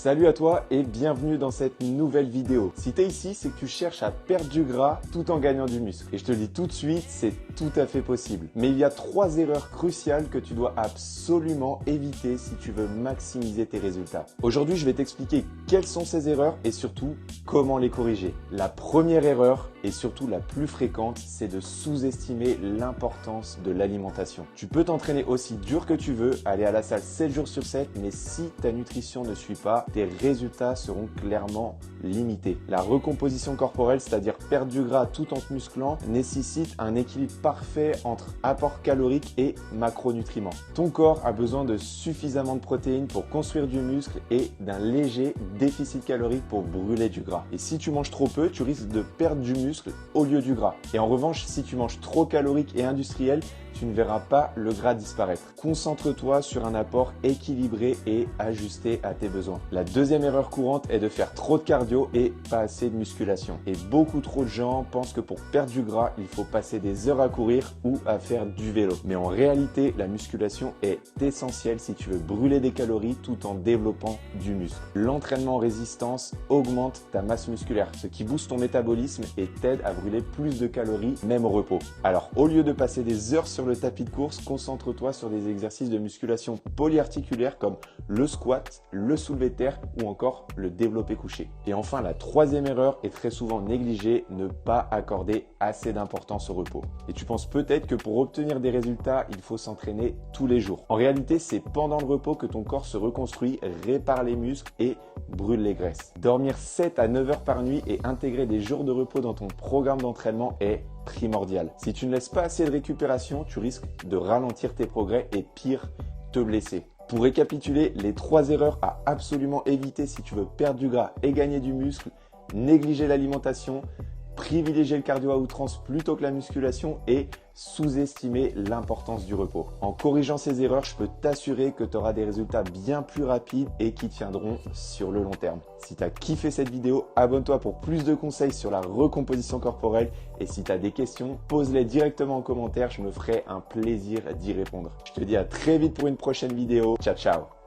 Salut à toi et bienvenue dans cette nouvelle vidéo. Si tu es ici, c'est que tu cherches à perdre du gras tout en gagnant du muscle. Et je te le dis tout de suite, c'est tout à fait possible. Mais il y a 3 erreurs cruciales que tu dois absolument éviter si tu veux maximiser tes résultats. Aujourd'hui, je vais t'expliquer quelles sont ces erreurs et surtout comment les corriger. La première erreur, et surtout la plus fréquente, c'est de sous-estimer l'importance de l'alimentation. Tu peux t'entraîner aussi dur que tu veux, aller à la salle 7 jours sur 7, mais si ta nutrition ne suit pas, tes résultats seront clairement limités. La recomposition corporelle, c'est-à-dire perdre du gras tout en te musclant, nécessite un équilibre parfait entre apport calorique et macronutriments. Ton corps a besoin de suffisamment de protéines pour construire du muscle et d'un léger déficit calorique pour brûler du gras. Et si tu manges trop peu, tu risques de perdre du muscle au lieu du gras. Et en revanche, si tu manges trop calorique et industriel, tu ne verras pas le gras disparaître. Concentre-toi sur un apport équilibré et ajusté à tes besoins. La deuxième erreur courante est de faire trop de cardio et pas assez de musculation. Et beaucoup trop de gens pensent que pour perdre du gras, il faut passer des heures à courir ou à faire du vélo. Mais en réalité, la musculation est essentielle si tu veux brûler des calories tout en développant du muscle. L'entraînement en résistance augmente ta masse musculaire, ce qui booste ton métabolisme et t'aide à brûler plus de calories, même au repos. Alors, au lieu de passer des heures sur le tapis de course, concentre-toi sur des exercices de musculation polyarticulaire comme le squat, le soulevé de terre ou encore le développé couché. Et enfin, la troisième erreur est très souvent négligée, ne pas accorder assez d'importance au repos. Et tu penses peut-être que pour obtenir des résultats, il faut s'entraîner tous les jours. En réalité, c'est pendant le repos que ton corps se reconstruit, répare les muscles et brûle les graisses. Dormir 7 à 9 heures par nuit et intégrer des jours de repos dans ton programme d'entraînement est primordial. Si tu ne laisses pas assez de récupération, tu risques de ralentir tes progrès et pire, te blesser. Pour récapituler, les 3 erreurs à absolument éviter si tu veux perdre du gras et gagner du muscle: négliger l'alimentation, privilégier le cardio à outrance plutôt que la musculation et sous-estimer l'importance du repos. En corrigeant ces erreurs, je peux t'assurer que tu auras des résultats bien plus rapides et qui tiendront sur le long terme. Si tu as kiffé cette vidéo, abonne-toi pour plus de conseils sur la recomposition corporelle et si tu as des questions, pose-les directement en commentaire, je me ferai un plaisir d'y répondre. Je te dis à très vite pour une prochaine vidéo. Ciao, ciao!